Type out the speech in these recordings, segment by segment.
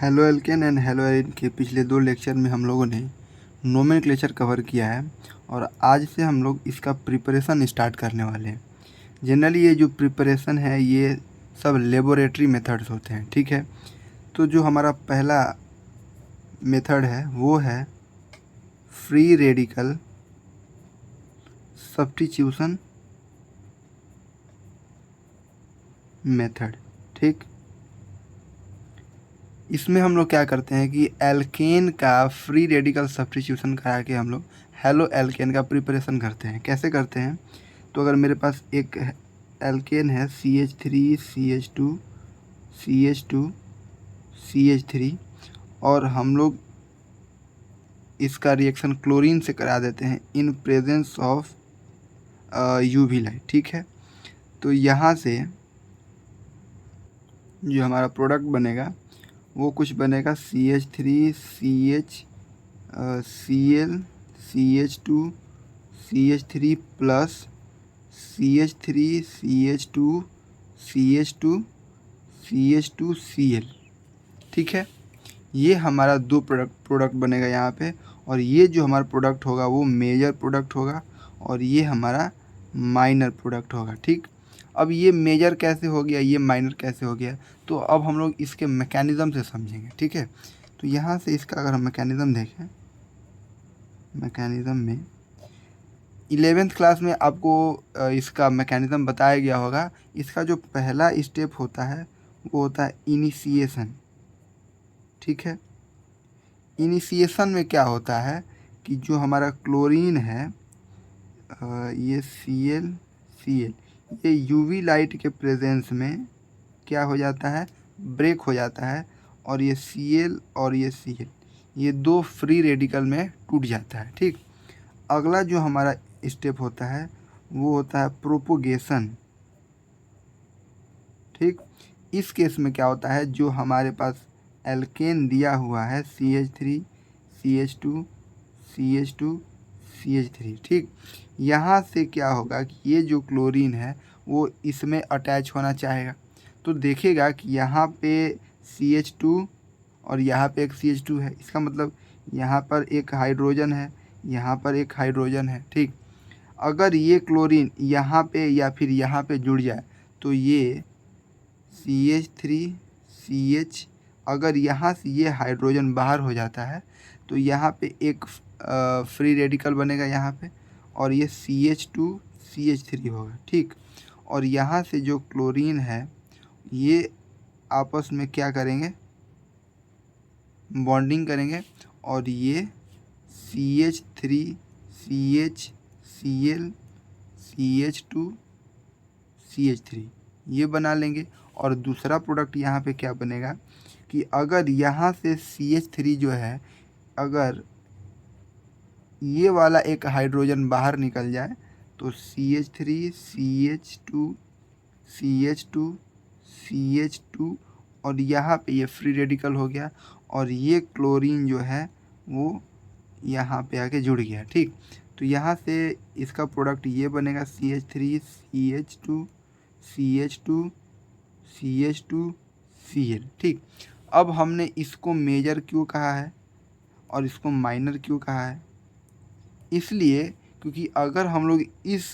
Halo alkane and hello Erin के पिछले 2 lecture में हम लोगों ने नोमेनक्लेचर कवर किया है और आज से हम लोग इसका प्रिपरेशन स्टार्ट करने वाले हैं। जनरली ये जो प्रिपरेशन है ये सब लेबोरेटरी मेथड्स होते हैं, ठीक है। तो जो हमारा पहला मेथड है वो है फ्री रेडिकल सब्स्टिट्यूशन मेथड, ठीक। इसमें हम लोग क्या करते हैं कि एल्केन का फ्री रेडिकल सब्स्टिट्यूशन करा के हम लोग हेलो एल्केन का प्रिपरेशन करते हैं। कैसे करते हैं? तो अगर मेरे पास एक एल्केन है CH3 CH2 CH2 CH3 और हम लोग इसका रिएक्शन क्लोरीन से करा देते हैं in presence of UV light, ठीक है। तो यहाँ से जो हमारा प्रोडक्ट बनेगा वो कुछ बनेगा CH3 CH Cl CH2 CH3 plus CH3 CH2 CH2 CH2 Cl, ठीक है। ये हमारा 2 प्रोडक्ट बनेगा यहाँ पे और ये जो हमारा प्रोडक्ट होगा वो मेजर प्रोडक्ट होगा और ये हमारा माइनर प्रोडक्ट होगा, ठीक। अब ये मेजर कैसे हो गया, ये माइनर कैसे हो गया, तो अब हम लोग इसके मैकेनिज़्म से समझेंगे, ठीक है। तो यहाँ से इसका अगर हम मैकेनिज़्म देखें, मैकेनिज़्म में 11th क्लास में आपको इसका मैकेनिज़्म बताया गया होगा। इसका जो पहला स्टेप होता है वो होता है इनिशिएशन, ठीक है। इनिशिएशन में क्या होता है कि जो हमारा क्लोरीन है ये Cl ये यूवी लाइट के प्रेजेंस में क्या हो जाता है, ब्रेक हो जाता है और ये Cl और ये Cl ये 2 फ्री रेडिकल में टूट जाता है, ठीक। अगला जो हमारा स्टेप होता है वो होता है प्रोपोगेशन, ठीक। इस केस में क्या होता है, जो हमारे पास एल्केन दिया हुआ है CH3 CH2 CH2 CH3, ठीक। यहाँ से क्या होगा कि ये जो क्लोरीन है वो इसमें अटैच होना चाहेगा, तो देखेगा कि यहाँ पे CH2 और यहाँ पे एक CH2 है। इसका मतलब यहाँ पर एक हाइड्रोजन है, यहाँ पर एक हाइड्रोजन है, ठीक। अगर ये क्लोरीन यहाँ पे या फिर यहाँ पे जुड़ जाए तो ये CH3 CH, अगर यहाँ से ये हाइड्रोजन बाहर हो जाता है तो यहाँ पे एक फ्री रेडिकल बनेगा यहाँ पे और ये CH2 CH3 होगा, ठीक। और यहाँ से जो क्लोरीन है ये आपस में क्या करेंगे, बॉन्डिंग करेंगे और ये CH3 CH Cl CH2 CH3 ये बना लेंगे। और दूसरा प्रोडक्ट यहाँ पे क्या बनेगा कि अगर यहाँ से CH3 जो है, अगर ये वाला एक हाइड्रोजन बाहर निकल जाए तो CH3 CH2 CH2 CH2 और यहाँ पे ये फ्री रेडिकल हो गया और ये क्लोरीन जो है वो यहाँ पे आके जुड़ गया, ठीक। तो यहाँ से इसका प्रोडक्ट ये बनेगा CH3 CH2 CH2 CH2 Cl, ठीक। अब हमने इसको मेजर क्यों कहा है और इसको माइनर क्यों कहा है? इसलिए क्योंकि अगर हम लोग इस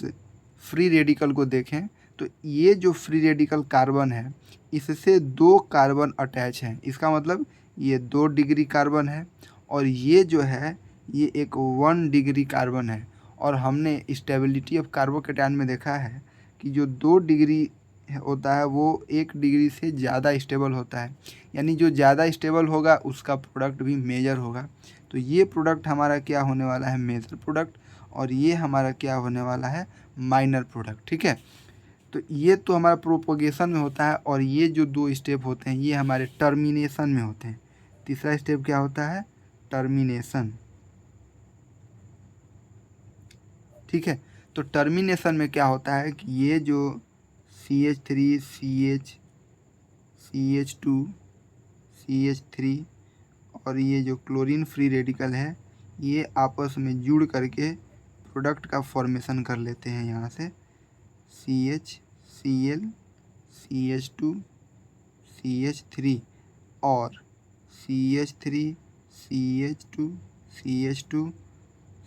फ्री रेडिकल को देखें तो ये जो फ्री रेडिकल कार्बन है इससे 2 कार्बन अटैच हैं। इसका मतलब ये 2 डिग्री कार्बन है और ये जो है ये एक 1 डिग्री कार्बन है। और हमने स्टेबिलिटी ऑफ कार्बोकेटायन में देखा है कि जो 2 डिग्री होता है वो 1 डिग्री से ज़्यादा स्टेबल होता है, यानी जो ज़्यादा स्टेबल होगा उसका प्रोडक्ट भी मेजर होगा। तो ये प्रोडक्ट हमारा क्या होने वाला है, मेजर प्रोडक्ट, और ये हमारा क्या होने वाला है, माइनर प्रोडक्ट, ठीक है। तो ये तो हमारा प्रोपोगेशन में होता है और ये जो 2 स्टेप होते हैं ये हमारे टर्मिनेशन में होते हैं। तीसरा स्टेप क्या होता है, टर्मिनेशन, ठीक है। तो टर्मिनेशन में क्या होता है कि ये जो CH3 CH CH2 CH3 और ये जो क्लोरीन फ्री रेडिकल है ये आपस में जुड़ करके प्रोडक्ट का फॉर्मेशन कर लेते हैं। यहाँ से CH Cl CH2 CH3 और CH3 CH2 CH2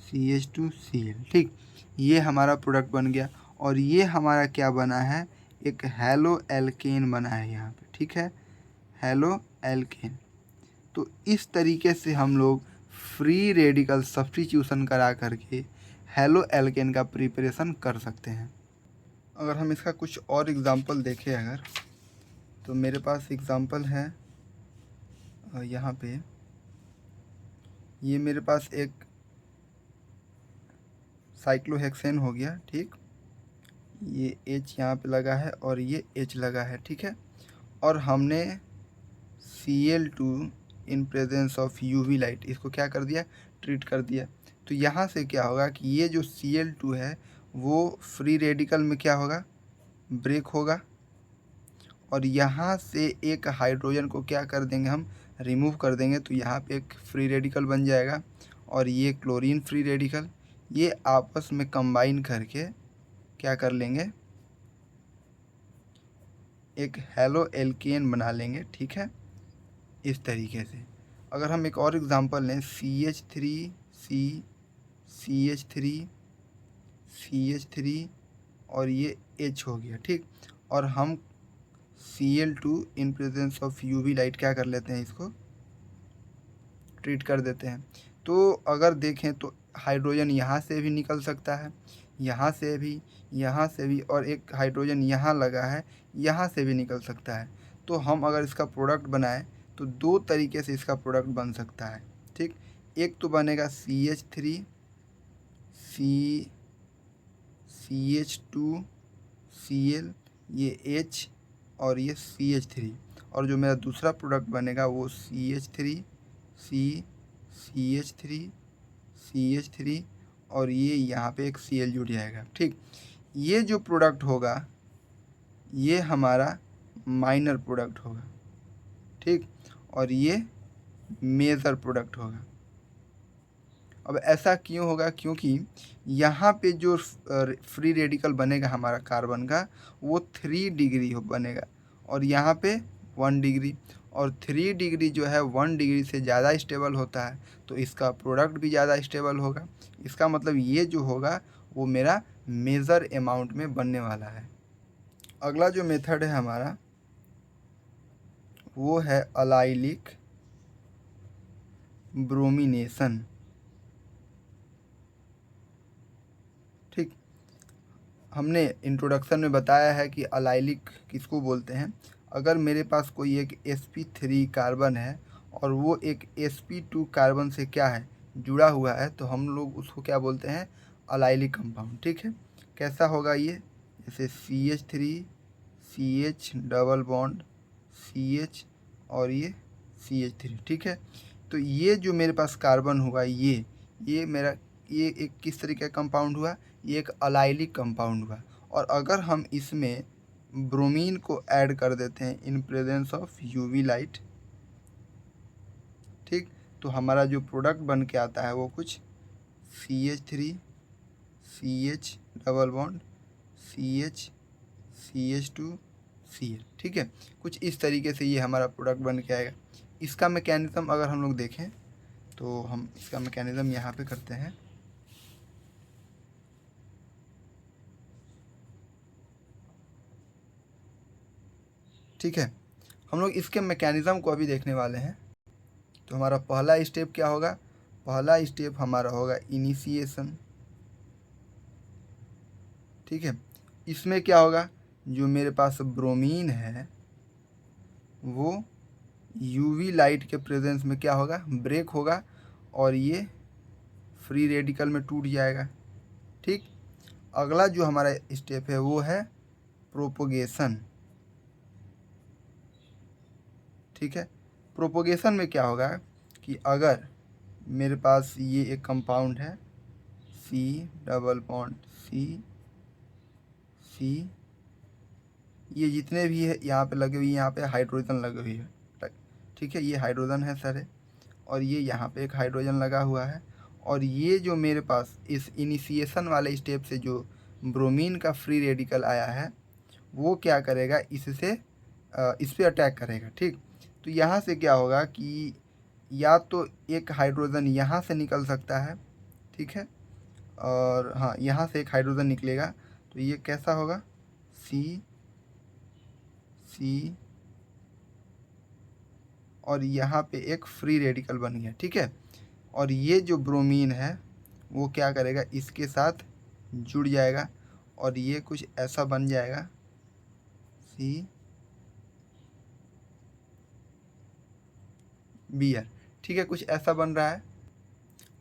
CH2 Cl। ठीक, ये हमारा प्रोडक्ट बन गया। और ये हमारा क्या बना है, एक हेलो एल्केन बना है यहाँ पे। ठीक है, हेलो एल्केन। तो इस तरीके से हम लोग फ्री रेडिकल सब्स्टिट्यूशन करा करके हेलो एल्केन का प्रिपरेशन कर सकते हैं। अगर हम इसका कुछ और एग्ज़ाम्पल देखें अगर, तो मेरे पास एग्ज़ाम्पल है यहाँ पे। ये मेरे पास एक साइक्लोहेक्सेन हो गया। ठीक, ये H यहाँ पे लगा है और ये H लगा है। ठीक है, और हमने Cl2 in presence of UV light इसको क्या कर दिया, ट्रीट कर दिया। तो यहाँ से क्या होगा कि ये जो Cl2 है वो फ्री रेडिकल में क्या होगा, ब्रेक होगा। और यहाँ से एक हाइड्रोजन को क्या कर देंगे, हम रिमूव कर देंगे। तो यहाँ पे एक फ्री रेडिकल बन जाएगा। और ये क्लोरीन फ्री रेडिकल, ये आपस में कंबाइन करके क्या कर लेंगे, एक हेलो एल्केन बना लेंगे। ठीक है, इस तरीके से। अगर हम एक और एग्जांपल लें, CH3C CH3 CH3 और ये H हो गया। ठीक, और हम Cl2 in presence of UV light क्या कर लेते हैं, इसको ट्रीट कर देते हैं। तो अगर देखें तो हाइड्रोजन यहाँ से भी निकल सकता है, यहाँ से भी, यहाँ से भी, और एक हाइड्रोजन यहाँ लगा है, यहाँ से भी निकल सकता है। तो हम अगर इसका प्रोडक्ट बनाएं तो दो तरीके से इसका प्रोडक्ट बन सकता है। ठीक, एक तो बनेगा CH3 CH2 Cl, ये H और ये CH3। और जो मेरा दूसरा प्रोडक्ट बनेगा वो CH3 CH3 CH3 और ये यहाँ पे एक Cl जुड़ जाएगा। ठीक, ये जो प्रोडक्ट होगा ये हमारा माइनर प्रोडक्ट होगा। ठीक, और ये मेजर प्रोडक्ट होगा। अब ऐसा क्यों होगा, क्योंकि यहाँ पे जो फ्री रेडिकल बनेगा हमारा कार्बन का वो 3 डिग्री बनेगा और यहाँ पे 1 डिग्री। और 3 डिग्री जो है 1 डिग्री से ज़्यादा स्टेबल होता है, तो इसका प्रोडक्ट भी ज़्यादा स्टेबल होगा। इसका मतलब ये जो होगा वो मेरा मेजर अमाउंट में बनने वाला है। अगला जो मेथड है हमारा वो है अलाइलिक ब्रोमिनेशन। ठीक, हमने इंट्रोडक्शन में बताया है कि अलाइलिक किसको बोलते हैं। अगर मेरे पास कोई एक sp3 कार्बन है और वो एक sp2 कार्बन से क्या है, जुड़ा हुआ है, तो हम लोग उसको क्या बोलते हैं, अलाइलिक कंपाउंड। ठीक है, कैसा होगा ये, जैसे CH3 CH double bond CH और ये CH3। ठीक है, तो ये जो मेरे पास कार्बन हुआ ये मेरा ये एक किस तरीके का कंपाउंड हुआ, ये एक अलाइलिक कंपाउंड हुआ। और अगर हम इसमें ब्रोमीन को ऐड कर देते हैं in presence of UV light, ठीक, तो हमारा जो प्रोडक्ट बन के आता है वो कुछ CH3 CH double bond CH CH2 Cl। ठीक है, कुछ इस तरीके से ये हमारा प्रोडक्ट बन के आएगा। इसका मैकेनिज़्म अगर हम लोग देखें तो हम इसका मैकेनिज़्म यहाँ पे करते हैं। ठीक है, हम लोग इसके मैकेनिज़्म को अभी देखने वाले हैं। तो हमारा पहला स्टेप क्या होगा, पहला स्टेप हमारा होगा इनिशिएशन। ठीक है, इसमें क्या होगा, जो मेरे पास ब्रोमीन है वो UV लाइट के प्रेजेंस में क्या होगा, ब्रेक होगा और ये फ्री रेडिकल में टूट जाएगा। ठीक, अगला जो हमारा स्टेप है वो है प्रोपोगेशन। ठीक है, प्रोपोगेशन में क्या होगा कि अगर मेरे पास ये एक कंपाउंड है C डबल बॉन्ड C, ये जितने भी है यहाँ पे लगे हुए, यहाँ पे हाइड्रोजन लगे हुई है। ठीक है, ये हाइड्रोजन है सारे, और ये यहाँ पे एक हाइड्रोजन लगा हुआ है। और ये जो मेरे पास इस इनिशिएशन वाले स्टेप से जो ब्रोमीन का फ्री रेडिकल आया है वो क्या करेगा, इससे इस पर अटैक करेगा। ठीक, तो यहाँ से क्या होगा कि या तो एक हाइड्रोजन यहाँ से निकल सकता है, ठीक है, और हाँ यहाँ से एक हाइड्रोजन निकलेगा, तो ये कैसा होगा, सी सी, और यहाँ पे एक फ्री रेडिकल बन गया, ठीक है। और ये जो ब्रोमीन है वो क्या करेगा, इसके साथ जुड़ जाएगा और ये कुछ ऐसा बन जाएगा, सी बी आर, ठीक है, कुछ ऐसा बन रहा है।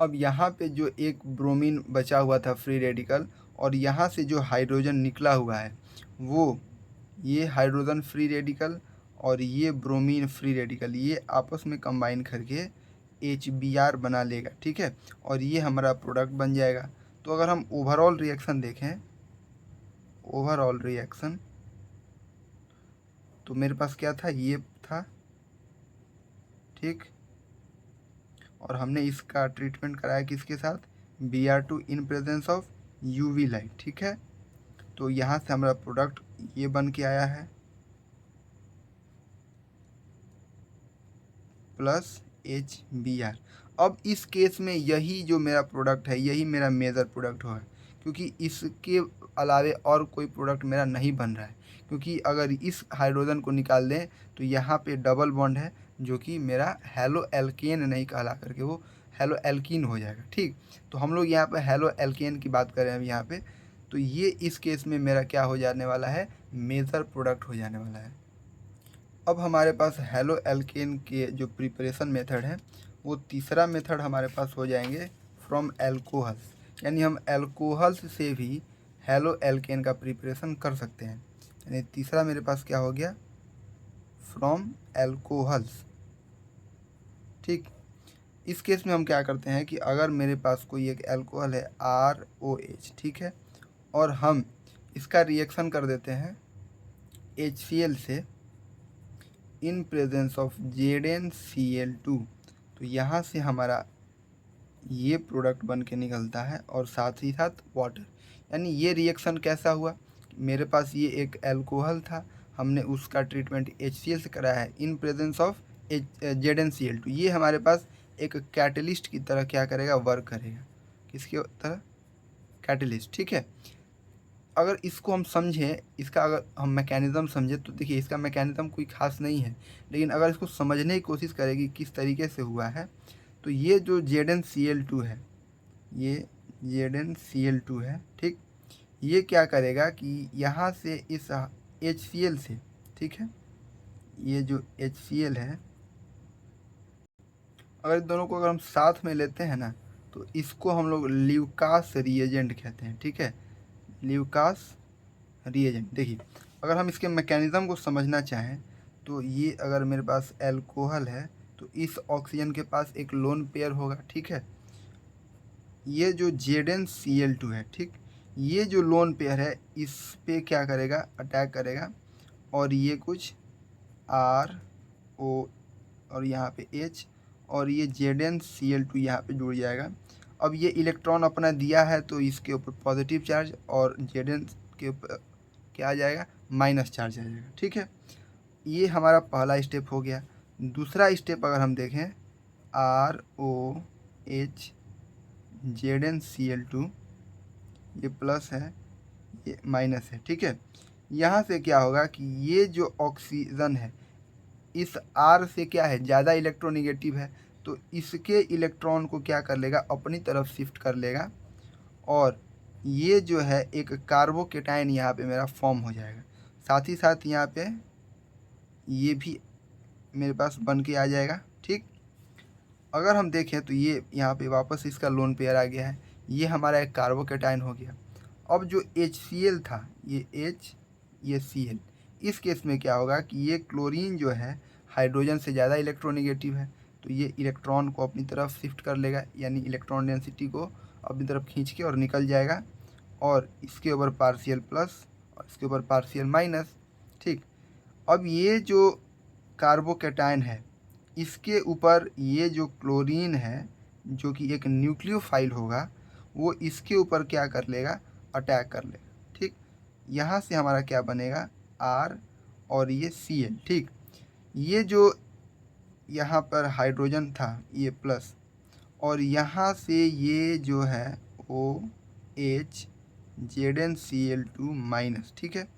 अब यहाँ पे जो एक ब्रोमीन बचा हुआ था फ्री रेडिकल, और यहाँ से जो हाइड्रोजन निकला हुआ है वो, ये हाइड्रोजन फ्री रेडिकल और ये ब्रोमीन फ्री रेडिकल, ये आपस में कंबाइन करके HBr बना लेगा, ठीक है, और ये हमारा प्रोडक्ट बन जाएगा। तो अगर हम ओवरऑल रिएक्शन देखें, ओवरऑल रिएक्शन, तो मेरे पास क्या था, ये था, ठीक, और हमने इसका ट्रीटमेंट कराया किसके साथ, Br2 in presence of UV light, ठीक है। तो यहाँ से हमारा प्रोडक्ट ये बन के आया है, प्लस HBr। अब इस केस में यही जो मेरा प्रोडक्ट है यही मेरा मेजर प्रोडक्ट होगा, क्योंकि इसके अलावे और कोई प्रोडक्ट मेरा नहीं बन रहा है, क्योंकि अगर इस हाइड्रोजन को निकाल दें तो यहाँ पे डबल बॉन्ड है जो कि मेरा हेलो एल्केन नहीं कहला करके वो हेलो एल्कीन हो जाएगा, ठीक। तो हम लोग यहाँ पे हेलो एल्केन की बात कर रहे हैं यहाँ पे, तो ये इस केस में मेरा क्या हो जाने वाला है, मेजर प्रोडक्ट हो जाने वाला है। अब हमारे पास हेलो एल्केन के जो प्रिपरेशन मेथड है वो तीसरा मेथड हमारे पास हो जाएंगे फ्रॉम एल्कोहल्स, यानी हम एल्कोहल्स से भी हेलो एल्केन का प्रिपरेशन कर सकते हैं। यानी तीसरा मेरे पास क्या हो गया, फ्रॉम एल्कोहल्स, ठीक। इस केस में हम क्या करते हैं कि अगर मेरे पास कोई एक एल्कोहल है ROH, ठीक है, और हम इसका रिएक्शन कर देते हैं HCl से इन प्रेजेंस ऑफ ZnCl2, तो यहाँ से हमारा ये प्रोडक्ट बन के निकलता है और साथ ही साथ वाटर। यानी ये रिएक्शन कैसा हुआ, मेरे पास ये एक एल्कोहल था, हमने उसका ट्रीटमेंट HCl से कराया है इन प्रेजेंस ऑफ ZnCl2, ये हमारे पास एक कैटलिस्ट की तरह क्या करेगा, वर्क करेगा, किसकी तरह, कैटलिस्ट, ठीक है। अगर इसको हम समझें, इसका अगर हम मैकेनिज़्म समझें तो देखिए इसका मैकेनिज़्म कोई ख़ास नहीं है, लेकिन अगर इसको समझने की कोशिश करेगी किस तरीके से हुआ है, तो ये जो ZnCl2 है, ये ZnCl2 है, ठीक, ये क्या करेगा कि यहाँ से इस HCl से, ठीक है, ये जो HCl है, अगर इन दोनों को अगर हम साथ में लेते हैं ना तो इसको हम लोग ल्यूकास रिएजेंट कहते हैं, ठीक है, ल्यूकास रिएजेंट। देखिए अगर हम इसके मैकेनिज़्म को समझना चाहें तो ये अगर मेरे पास एल्कोहल है तो इस ऑक्सीजन के पास एक लोन पेयर होगा, ठीक है, ये जो ZnCl2 है, ठीक, ये जो लोन पेयर है इस पे क्या करेगा, अटैक करेगा, और ये कुछ RO और यहाँ पे H और ये ZnCl2 यहाँ पे जुड़ जाएगा। अब ये इलेक्ट्रॉन अपना दिया है तो इसके ऊपर पॉजिटिव चार्ज और Zn के ऊपर क्या आ जाएगा, माइनस चार्ज आ जाएगा, ठीक है। ये हमारा पहला स्टेप हो गया। दूसरा स्टेप अगर हम देखें, ROH ZnCl2, ये प्लस है ये माइनस है, ठीक है। यहाँ से क्या होगा कि ये जो ऑक्सीजन है इस R से क्या है, ज़्यादा इलेक्ट्रोनिगेटिव है, तो इसके इलेक्ट्रॉन को क्या कर लेगा, अपनी तरफ शिफ्ट कर लेगा, और ये जो है एक कार्बोकेटाइन यहाँ पे मेरा फॉर्म हो जाएगा। साथ ही साथ यहाँ पे ये भी मेरे पास बन के आ जाएगा, ठीक। अगर हम देखें तो ये यहाँ पे वापस इसका लोन पेयर आ गया है, ये हमारा एक कार्बोकेटाइन हो गया। अब जो HCl था, ये H, ये Cl, इस केस में क्या होगा कि ये क्लोरीन जो है हाइड्रोजन से ज़्यादा इलेक्ट्रोनिगेटिव है, तो ये इलेक्ट्रॉन को अपनी तरफ शिफ्ट कर लेगा, यानी इलेक्ट्रॉन डेंसिटी को अपनी तरफ खींच के और निकल जाएगा, और इसके ऊपर पार्शियल प्लस और इसके ऊपर पार्शियल माइनस, ठीक। अब ये जो कार्बोकेटाइन है इसके ऊपर ये जो क्लोरीन है जो कि एक न्यूक्लियोफाइल होगा वो इसके ऊपर क्या कर लेगा, अटैक कर लेगा, ठीक। यहाँ से हमारा क्या बनेगा, R और ये Cl, ठीक। ये जो यहाँ पर हाइड्रोजन था ये प्लस, और यहाँ से ये जो है OH ZnCl2 माइनस, ठीक है।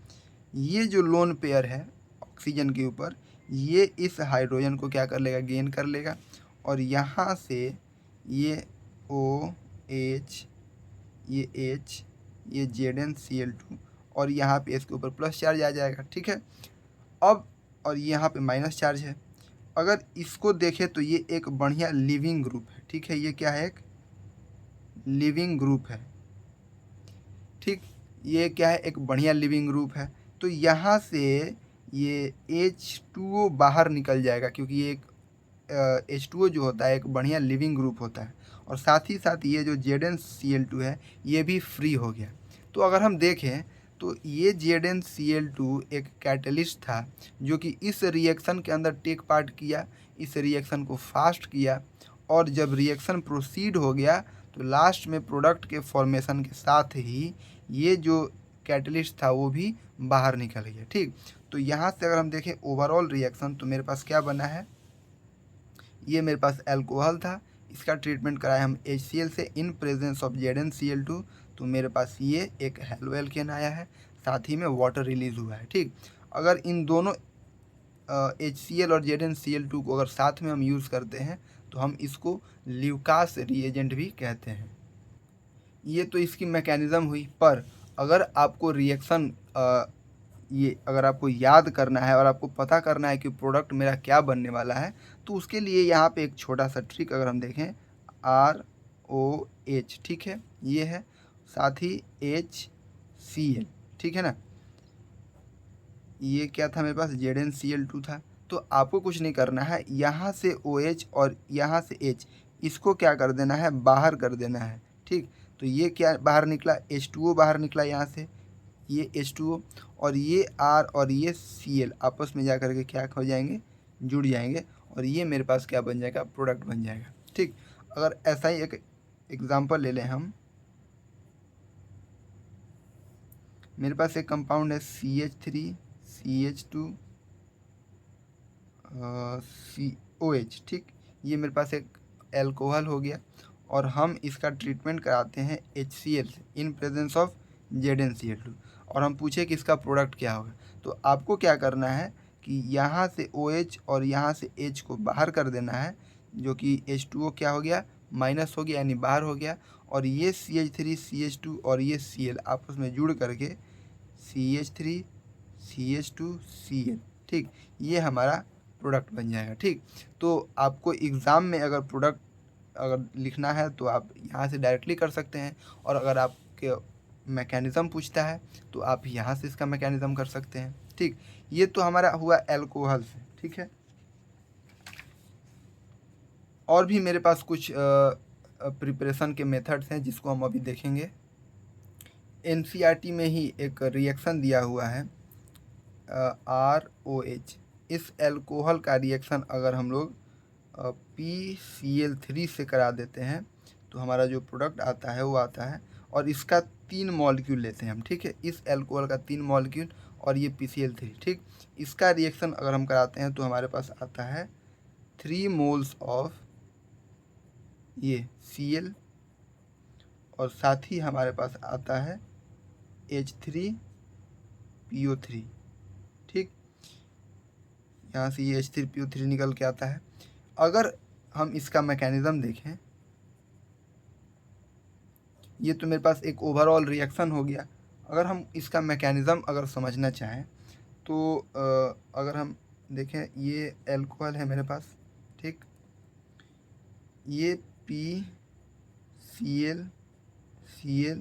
ये जो लोन पेयर है ऑक्सीजन के ऊपर, ये इस हाइड्रोजन को क्या कर लेगा, गेन कर लेगा, और यहाँ से ये OH, ये H, ये ZnCl2, और यहाँ पे इसके ऊपर प्लस चार्ज आ जाएगा, ठीक है। अब और यहाँ पे माइनस चार्ज है। अगर इसको देखें तो ये एक बढ़िया लिविंग ग्रुप है, ठीक है। ये क्या है, एक लिविंग ग्रुप है, ठीक। ये क्या है, एक बढ़िया लिविंग ग्रुप है। तो यहाँ से ये H2O बाहर निकल जाएगा, क्योंकि ये एक H2O जो होता है एक बढ़िया लिविंग ग्रुप होता है, और साथ ही साथ ये जो ZnCl2 है ये भी फ्री हो गया। तो अगर हम देखें तो ये ZnCl2 एक कैटलिस्ट था जो कि इस रिएक्शन के अंदर टेक पार्ट किया, इस रिएक्शन को फास्ट किया, और जब रिएक्शन प्रोसीड हो गया तो लास्ट में प्रोडक्ट के फॉर्मेशन के साथ ही ये जो कैटलिस्ट था वो भी बाहर निकल गया, ठीक। तो यहाँ से अगर हम देखें ओवरऑल रिएक्शन, तो मेरे पास क्या बना है, ये मेरे पास अल्कोहल था, इसका ट्रीटमेंट कराया हम HCl से इन प्रेजेंस ऑफ ZnCl2, तो मेरे पास ये एक हेलो एल्केन आया है, साथ ही में वाटर रिलीज हुआ है, ठीक। अगर इन दोनों HCl और ZnCl2 को अगर साथ में हम यूज़ करते हैं तो हम इसको ल्यूकास रिएजेंट भी कहते हैं। ये तो इसकी मैकेनिज़्म हुई, पर अगर आपको रिएक्शन ये अगर आपको याद करना है और आपको पता करना है कि प्रोडक्ट मेरा क्या बनने वाला है, तो उसके लिए यहाँ पे एक छोटा सा ट्रिक अगर हम देखें, ROH, ठीक है, ये है, साथ ही HCl, ठीक है ना। ये क्या था मेरे पास, ZnCl2 था। तो आपको कुछ नहीं करना है, यहाँ से OH और यहाँ से H, इसको क्या कर देना है, बाहर कर देना है, ठीक। तो ये क्या बाहर निकला, H2O बाहर निकला यहाँ से, ये H2O, और ये R और ये Cl आपस में जा कर के क्या हो जाएंगे, जुड़ जाएंगे, और ये मेरे पास क्या बन जाएगा, प्रोडक्ट बन जाएगा, ठीक। अगर ऐसा ही एक एग्जांपल ले लें हम, मेरे पास एक कंपाउंड है CH3 CH2 COH, ठीक। ये मेरे पास एक अल्कोहल हो गया, और हम इसका ट्रीटमेंट कराते हैं HCl से इन प्रेजेंस ऑफ ZnCl2, और हम पूछे कि इसका प्रोडक्ट क्या होगा। तो आपको क्या करना है कि यहाँ से OH और यहाँ से H को बाहर कर देना है, जो कि H2O क्या हो गया, माइनस हो गया, यानी बाहर हो गया, और ये CH3 CH2 और ये Cl आपस में जुड़ करके CH3 CH2 Cl, ठीक, ये हमारा प्रोडक्ट बन जाएगा, ठीक। तो आपको एग्ज़ाम में अगर प्रोडक्ट अगर लिखना है तो आप यहाँ से डायरेक्टली कर सकते हैं, और अगर आपके मैकेनिज़्म पूछता है तो आप यहाँ से इसका मैकेनिज़्म कर सकते हैं, ठीक। ये तो हमारा हुआ अल्कोहल से, ठीक है। और भी मेरे पास कुछ प्रिपरेशन के मेथड्स हैं जिसको हम अभी देखेंगे। NCERT में ही एक रिएक्शन दिया हुआ है ROH, इस अल्कोहल का रिएक्शन अगर हम लोग PCl3 से करा देते हैं तो हमारा जो प्रोडक्ट आता है वो आता है, और इसका 3 मॉलिक्यूल लेते हैं हम, ठीक है, इस अल्कोहल का 3 मॉलिक्यूल और ये PCl3, ठीक। इसका रिएक्शन अगर हम कराते हैं तो हमारे पास आता है 3 मोल्स ऑफ ये Cl, और साथ ही हमारे पास आता है H3PO3, ठीक। यहाँ से ये H3PO3 निकल के आता है। अगर हम इसका मैकेनिज़्म देखें, ये तो मेरे पास एक ओवरऑल रिएक्शन हो गया। अगर हम इसका मैकेनिज़्म अगर समझना चाहें तो अगर हम देखें, ये अल्कोहल है मेरे पास, ठीक, ये PCl Cl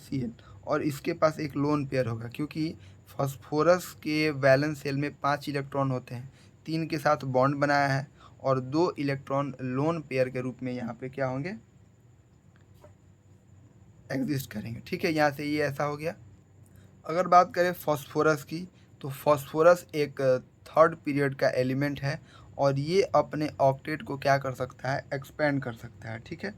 Cl, और इसके पास एक लोन पेयर होगा, क्योंकि फास्फोरस के वैलेंस शेल में 5 इलेक्ट्रॉन होते हैं, 3 के साथ बॉन्ड बनाया है, और 2 इलेक्ट्रॉन लोन पेयर के रूप में यहाँ पे क्या होंगे, एग्जिस्ट करेंगे, ठीक है। यहाँ से ये ऐसा हो गया। अगर बात करें फास्फोरस की, तो फास्फोरस एक थर्ड पीरियड का एलिमेंट है, और ये अपने ऑक्टेट को क्या कर सकता है, एक्सपेंड कर सकता है, ठीक है।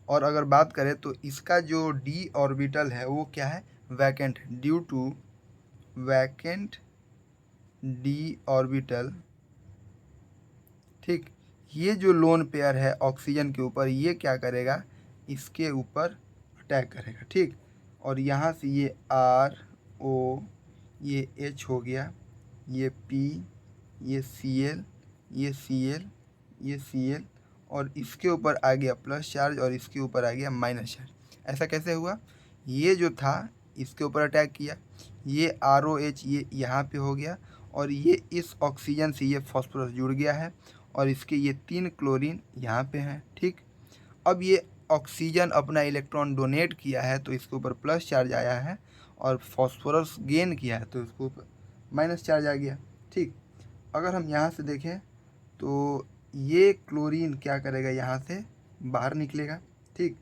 और अगर बात करें तो इसका जो d ऑर्बिटल है वो क्या है, vacant, due to vacant d orbital ठीक। ये जो लोन पेयर है ऑक्सीजन के ऊपर, ये क्या करेगा, इसके ऊपर अटैक करेगा। ठीक। और यहाँ से ये RO, ये H हो गया, ये P, ये Cl, ये Cl, ये Cl, और इसके ऊपर आ गया प्लस चार्ज और इसके ऊपर आ गया माइनस चार्ज। ऐसा कैसे हुआ, ये जो था इसके ऊपर अटैक किया, ये ROH ये यहाँ पे हो गया, और ये इस ऑक्सीजन से ये फॉस्फोरस जुड़ गया है, और इसके ये 3 क्लोरीन यहाँ पे हैं। ठीक। अब ये ऑक्सीजन अपना इलेक्ट्रॉन डोनेट किया है तो इसके ऊपर प्लस चार्ज आया है, और फॉस्फोरस गेन किया है तो इसके ऊपर माइनस चार्ज आ गया। ठीक। अगर हम यहाँ से देखें तो ये क्लोरीन क्या करेगा, यहाँ से बाहर निकलेगा। ठीक।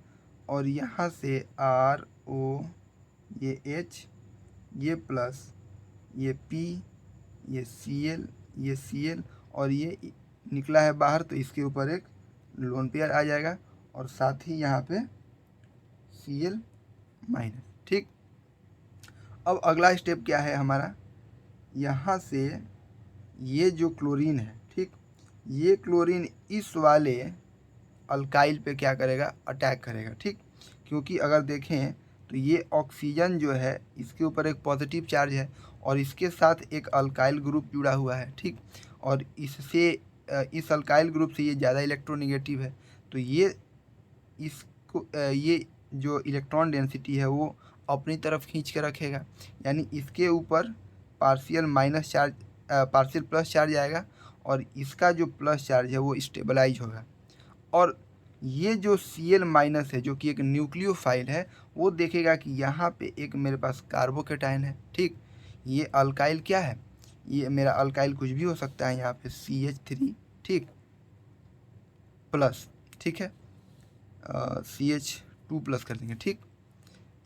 और यहाँ से RO, ये H, ये प्लस, ये P, ये Cl, ये Cl, और ये निकला है बाहर तो इसके ऊपर एक लोन पेयर आ जाएगा, और साथ ही यहाँ पे Cl माइनस। ठीक। अब अगला स्टेप क्या है हमारा, यहाँ से ये जो क्लोरीन है, ठीक, ये क्लोरीन इस वाले अल्काइल पे क्या करेगा, अटैक करेगा। ठीक। क्योंकि अगर देखें तो ये ऑक्सीजन जो है इसके ऊपर एक पॉजिटिव चार्ज है, और इसके साथ एक अल्काइल ग्रुप जुड़ा हुआ है। ठीक। और इससे इस अल्काइल ग्रुप से ये ज़्यादा इलेक्ट्रोनेगेटिव है, तो ये इसको ये जो इलेक्ट्रॉन डेंसिटी है वो अपनी तरफ खींच के रखेगा, यानी इसके ऊपर partial minus charge partial plus charge आएगा, और इसका जो प्लस चार्ज है वो स्टेबलाइज होगा। और ये जो Cl माइनस है जो कि एक न्यूक्लियोफाइल है, वो देखेगा कि यहाँ पे एक मेरे पास कार्बोकेटाइन है। ठीक। ये अल्काइल क्या है, ये मेरा अल्काइल कुछ भी हो सकता है, यहाँ पे CH3, ठीक, प्लस, ठीक है, CH2 प्लस कर देंगे। ठीक।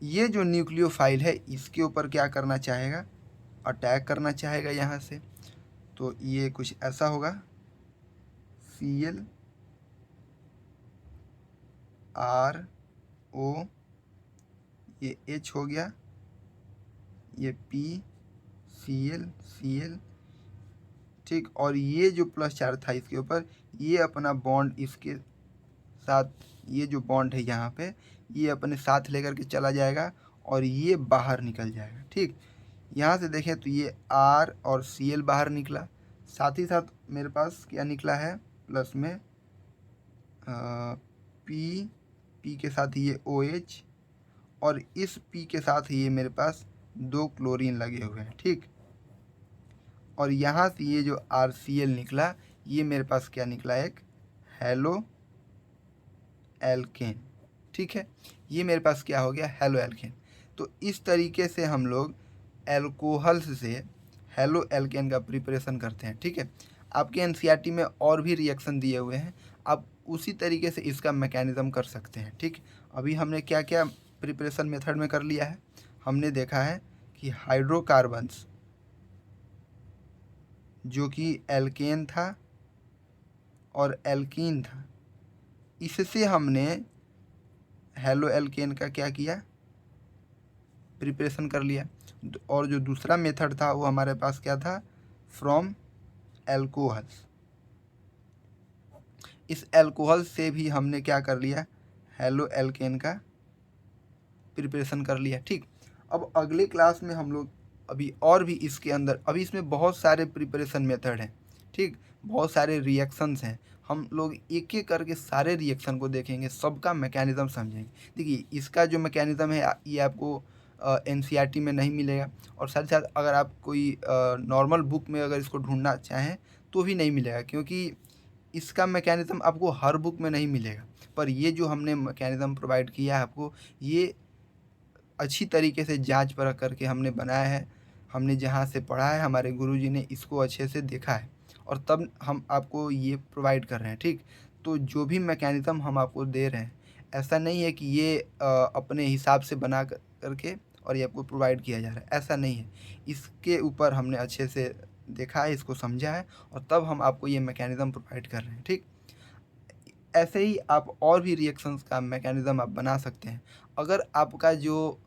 ये जो न्यूक्लियोफाइल है इसके ऊपर क्या करना चाहेगा, अटैक करना चाहेगा यहाँ से, तो ये कुछ ऐसा होगा, Cl RO, ये H हो गया, ये P Cl, ठीक। और ये जो प्लस चार्ज था इसके ऊपर, ये अपना बॉन्ड इसके साथ, ये जो बॉन्ड है यहाँ पे, ये अपने साथ लेकर के चला जाएगा और ये बाहर निकल जाएगा। ठीक। यहाँ से देखें तो ये R और Cl बाहर निकला, साथ ही साथ मेरे पास क्या निकला है, प्लस में P के साथ ये OH, और इस P के साथ ये मेरे पास 2 क्लोरीन लगे हुए हैं। ठीक। और यहाँ से ये जो RCl निकला, ये मेरे पास क्या निकला, एक हेलो एल्केन। ठीक है, ये मेरे पास क्या हो गया, हेलो एल्केन। तो इस तरीके से हम लोग एल्कोहल्स से हेलो एल्केन का प्रिपरेशन करते हैं। ठीक है। आपके NCERT में और भी रिएक्शन दिए हुए हैं, आप उसी तरीके से इसका मैकेनिज़्म कर सकते हैं। ठीक। अभी हमने क्या क्या प्रिपरेशन मेथड में कर लिया है, हमने देखा है कि हाइड्रोकार्बन्स जो कि एल्केन था और एल्कीन था, इससे हमने हेलो एल्केन का क्या किया, प्रिपरेशन कर लिया। और जो दूसरा मेथड था वो हमारे पास क्या था, फ्रॉम एल्कोहल्स। इस एल्कोहल से भी हमने क्या कर लिया, हेलो एल्केन का प्रिपरेशन कर लिया। ठीक। अब अगले क्लास में हम लोग अभी और भी इसके अंदर, अभी इसमें बहुत सारे प्रिपरेशन मेथड हैं। ठीक। बहुत सारे रिएक्शंस हैं, हम लोग एक एक करके सारे रिएक्शन को देखेंगे, सबका मैकेनिज़्म समझेंगे। देखिए इसका जो मैकेनिज़्म है ये आपको NCERT में नहीं मिलेगा, और साथ ही साथ अगर आप कोई नॉर्मल बुक में अगर इसको ढूंढना चाहें तो भी नहीं मिलेगा, क्योंकि इसका मैकेनिज़्म आपको हर बुक में नहीं मिलेगा। पर ये जो हमने मैकेनिज़्म प्रोवाइड किया है आपको, ये अच्छी तरीके से जांच परख करके हमने बनाया है। हमने जहाँ से पढ़ा है, हमारे गुरुजी ने इसको अच्छे से देखा है, और तब हम आपको ये प्रोवाइड कर रहे हैं। ठीक। तो जो भी मैकेनिज़्म हम आपको दे रहे हैं, ऐसा नहीं है कि ये अपने हिसाब से बना करके और ये आपको प्रोवाइड किया जा रहा है, ऐसा नहीं है। इसके ऊपर हमने अच्छे से देखा है, इसको समझा है, और तब हम आपको ये मैकेनिज़्म प्रोवाइड कर रहे हैं। ठीक। ऐसे ही आप और भी रिएक्शंस का मैकेनिज़्म आप बना सकते हैं। अगर आपका जो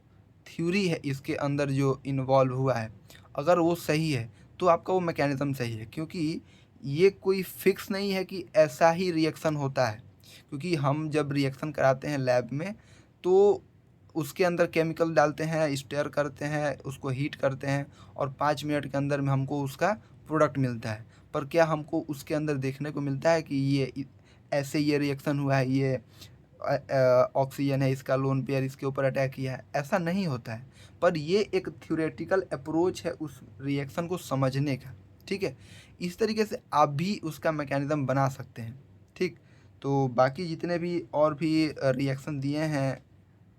थ्योरी है इसके अंदर जो इन्वॉल्व हुआ है, अगर वो सही है तो आपका वो मैकेनिज़्म सही है, क्योंकि ये कोई फिक्स नहीं है कि ऐसा ही रिएक्शन होता है, क्योंकि हम जब रिएक्शन कराते हैं लैब में तो उसके अंदर केमिकल डालते हैं, स्टेयर करते हैं, उसको हीट करते हैं और 5 मिनट के अंदर में हमको उसका प्रोडक्ट मिलता है। पर क्या हमको उसके अंदर देखने को मिलता है कि ऐसे ये रिएक्शन हुआ है, ये ऑक्सीजन है, इसका लोन पेयर इसके ऊपर अटैक किया है, ऐसा नहीं होता है। पर ये एक थ्योरेटिकल अप्रोच है उस रिएक्शन को समझने का, ठीक है। इस तरीके से आप भी उसका मैकेनिज़्म बना सकते हैं, ठीक। तो बाकी जितने भी और भी रिएक्शन दिए हैं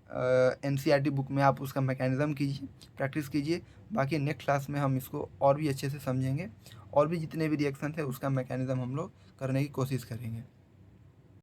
एनसीईआरटी बुक में, आप उसका मैकेनिज़्म कीजिए, प्रैक्टिस कीजिए। बाकी नेक्स्ट क्लास में हम इसको और भी अच्छे से समझेंगे, और भी जितने भी रिएक्शन थे उसका मैकेनिज़्म हम लोग करने की कोशिश करेंगे।